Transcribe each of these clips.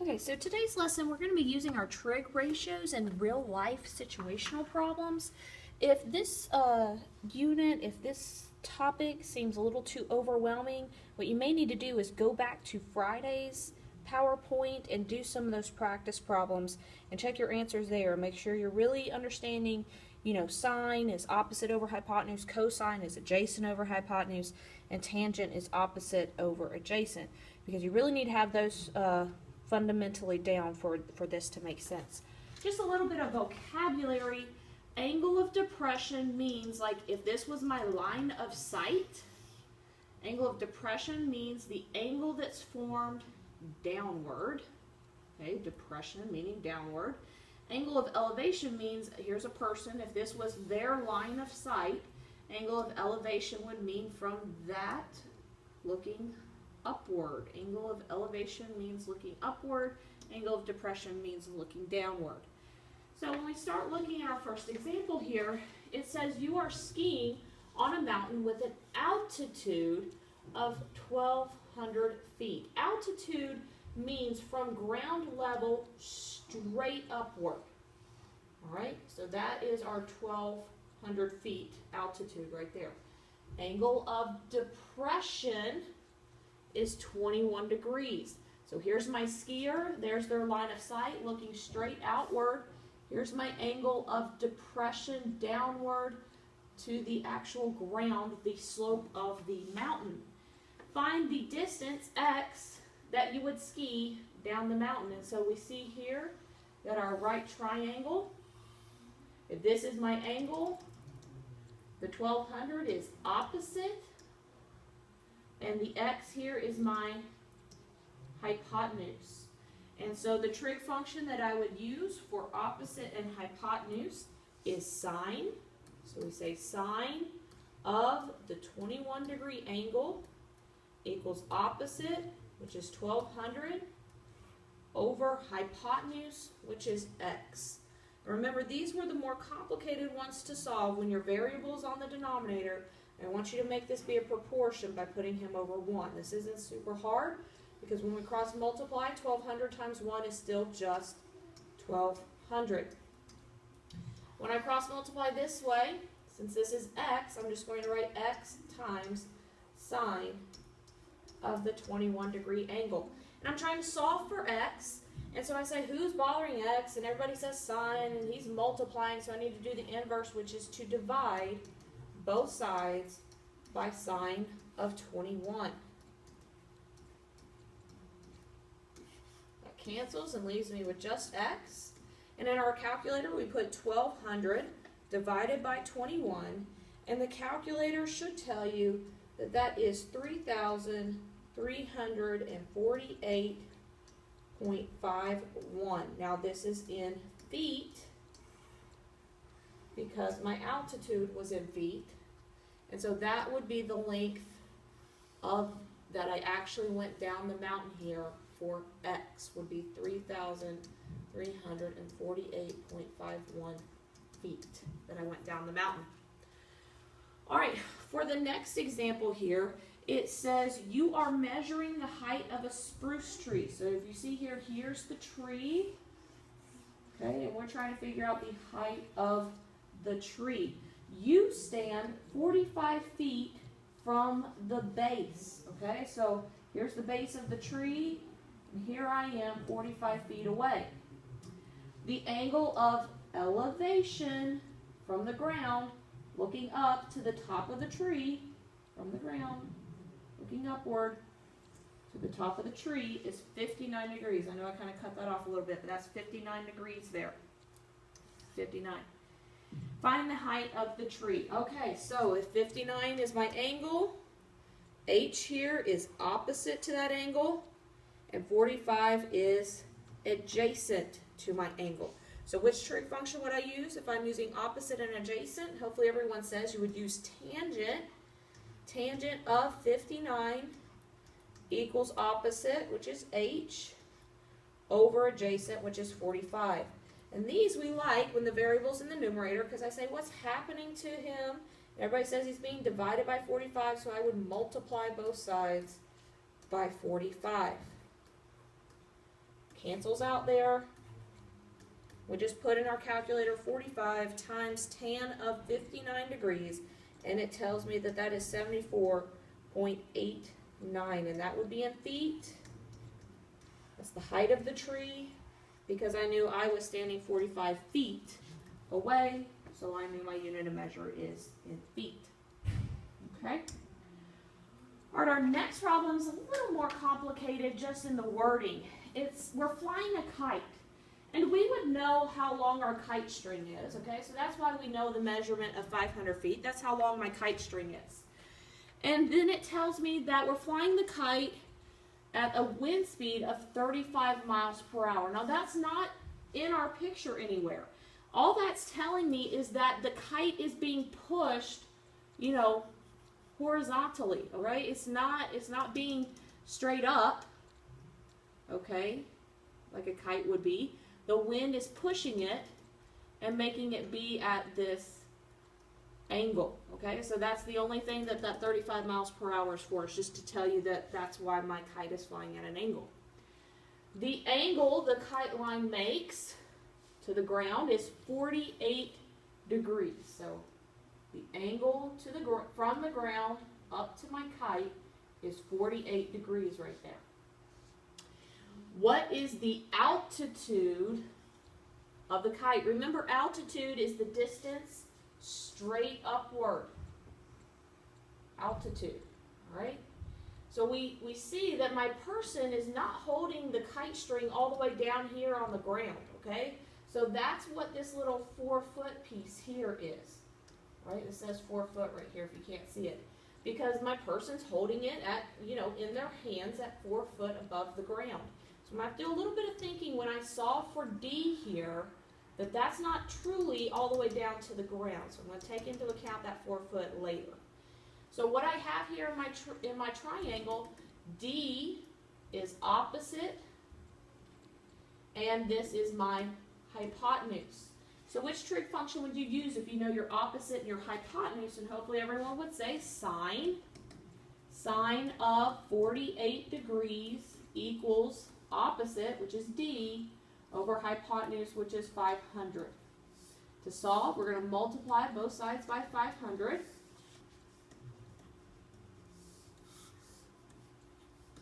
Okay, so today's lesson we're going to be using our trig ratios and real life situational problems. If this if this topic seems a little too overwhelming, what you may need to do is go back to Friday's PowerPoint and do some of those practice problems and check your answers there. Make sure you're really understanding, sine is opposite over hypotenuse, cosine is adjacent over hypotenuse, and tangent is opposite over adjacent, because you really need to have those fundamentally down for this to make sense. Just a little bit of vocabulary. Angle of depression means, like, if this was my line of sight, angle of depression means the angle that's formed downward. Okay, depression meaning downward. Angle of elevation means, here's a person, if this was their line of sight, angle of elevation would mean from that looking upward. Angle of elevation means looking upward. Angle of depression means looking downward. So when we start looking at our first example here, it says you are skiing on a mountain with an altitude of 1,200 feet. Altitude means from ground level straight upward. All right, so that is our 1,200 feet altitude right there. Angle of depression is 21 degrees. So here's my skier, there's their line of sight looking straight outward. Here's my angle of depression downward to the actual ground, the slope of the mountain. Find the distance x that you would ski down the mountain. And so we see here that our right triangle, if this is my angle, the 1,200 is opposite, and the x here is my hypotenuse. And so the trig function that I would use for opposite and hypotenuse is sine. So we say sine of the 21 degree angle equals opposite, which is 1,200, over hypotenuse, which is x. Remember, these were the more complicated ones to solve when your variable is on the denominator. I want you to make this be a proportion by putting him over 1. This isn't super hard, because when we cross multiply, 1,200 times 1 is still just 1,200. When I cross multiply this way, since this is x, I'm just going to write x times sine of the 21 degree angle. And I'm trying to solve for x, and so I say, who's bothering x? And everybody says sine, and he's multiplying, so I need to do the inverse, which is to divide both sides by sine of 21. That cancels and leaves me with just x. And in our calculator, we put 1,200 divided by 21, and the calculator should tell you that that is 3,348.51. Now this is in feet, because my altitude was in feet, and so that would be the length of that I actually went down the mountain here for x, would be 3,348.51 feet that I went down the mountain. All right, for the next example here, it says you are measuring the height of a spruce tree. So if you see here, here's the tree, okay, and we're trying to figure out the height of the tree. You stand 45 feet from the base, okay? So here's the base of the tree, and here I am 45 feet away. The angle of elevation from the ground, looking up to the top of the tree, from the ground, looking upward to the top of the tree, is 59 degrees. I know I kind of cut that off a little bit, but that's 59 degrees there. 59. Find the height of the tree. Okay, so if 59 is my angle, h here is opposite to that angle, and 45 is adjacent to my angle. So which trig function would I use if I'm using opposite and adjacent? Hopefully everyone says you would use tangent. Tangent of 59 equals opposite, which is h, over adjacent, which is 45. And these we like when the variable's in the numerator, because I say, what's happening to him? Everybody says he's being divided by 45, so I would multiply both sides by 45. cancels out there. We just put in our calculator 45 times tan of 59 degrees, and it tells me that that is 74.89, and that would be in feet. That's the height of the tree, because I knew I was standing 45 feet away, so I knew my unit of measure is in feet. Okay? All right, our next problem is a little more complicated just in the wording. We're flying a kite, and we would know how long our kite string is, okay? So that's why we know the measurement of 500 feet. That's how long my kite string is. And then it tells me that we're flying the kite at a wind speed of 35 miles per hour. Now that's not in our picture anywhere. All that's telling me is that the kite is being pushed, you know, horizontally, all right? It's not being straight up, okay, like a kite would be. The wind is pushing it and making it be at this angle, okay? So that's the only thing that 35 miles per hour is for, is just to tell you that that's why my kite is flying at an angle. The angle the kite line makes to the ground is 48 degrees. So the angle to from the ground up to my kite is 48 degrees right there. What is the altitude of the kite? Remember, altitude is the distance straight upward. Altitude, all right? So we see that my person is not holding the kite string all the way down here on the ground, okay? So that's what this little 4-foot piece here is, right? It says 4 foot right here if you can't see it. Because my person's holding it at, you know, in their hands at 4 foot above the ground. So I'm going to have to do a little bit of thinking when I saw for D here that that's not truly all the way down to the ground. So I'm going to take into account that 4 foot later. So what I have here in my triangle, D is opposite, and this is my hypotenuse. So which trig function would you use if you know your opposite and your hypotenuse? And hopefully everyone would say sine. Sine of 48 degrees equals opposite, which is D, over hypotenuse, which is 500. To solve, we're going to multiply both sides by 500.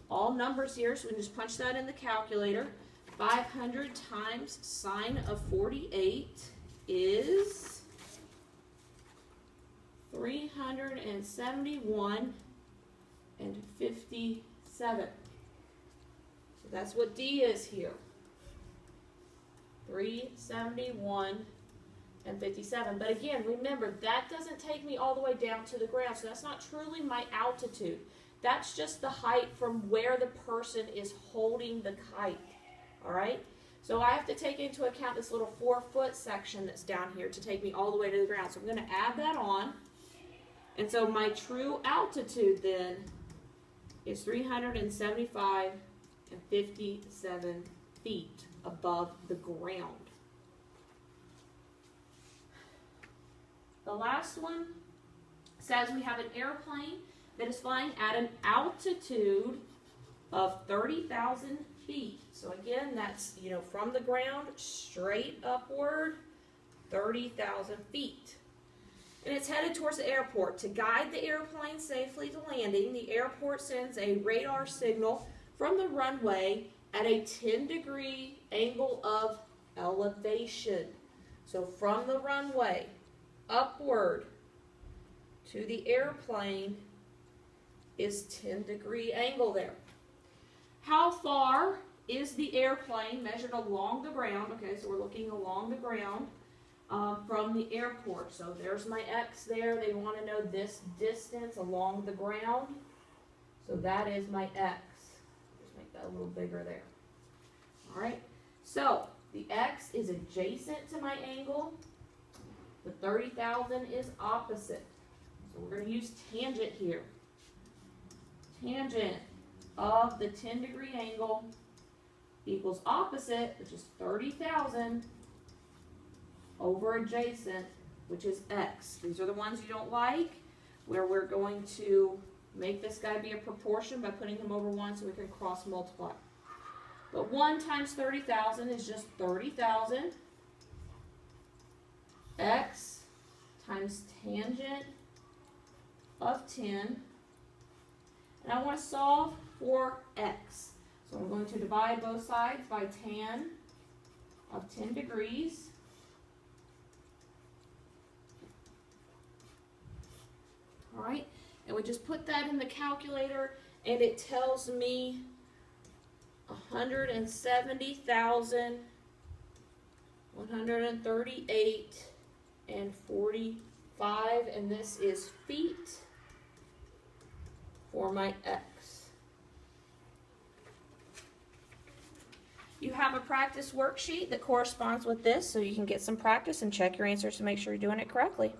All numbers here, so we can just punch that in the calculator. 500 times sine of 48 is 371 and 57. So that's what D is here. 371 and 57. But again, remember, that doesn't take me all the way down to the ground, so that's not truly my altitude. That's just the height from where the person is holding the kite. All right? So I have to take into account this little 4 foot section that's down here to take me all the way to the ground. So I'm going to add that on. And so my true altitude then is 375 and 57 feet above the ground. The last one says we have an airplane that is flying at an altitude of 30,000 feet. So again, that's, you know, from the ground straight upward, 30,000 feet. And it's headed towards the airport. To guide the airplane safely to landing, the airport sends a radar signal from the runway at a 10-degree angle of elevation. So from the runway upward to the airplane is 10-degree angle there. How far is the airplane measured along the ground? Okay, so we're looking along the ground from the airport. So there's my X there. They want to know this distance along the ground. So that is my X. Just make that a little bigger there. All right, so the X is adjacent to my angle. The 30,000 is opposite. So we're going to use tangent here. Tangent of the 10-degree angle equals opposite, which is 30,000, over adjacent, which is X. These are the ones you don't like, where we're going to make this guy be a proportion by putting him over 1 so we can cross multiply. But 1 times 30,000 is just 30,000. X times tangent of 10. And I want to solve for x. So I'm going to divide both sides by tan of 10 degrees. All right, and we just put that in the calculator, and it tells me 170,138 and 45, and this is feet for my x. You have a practice worksheet that corresponds with this, so you can get some practice and check your answers to make sure you're doing it correctly.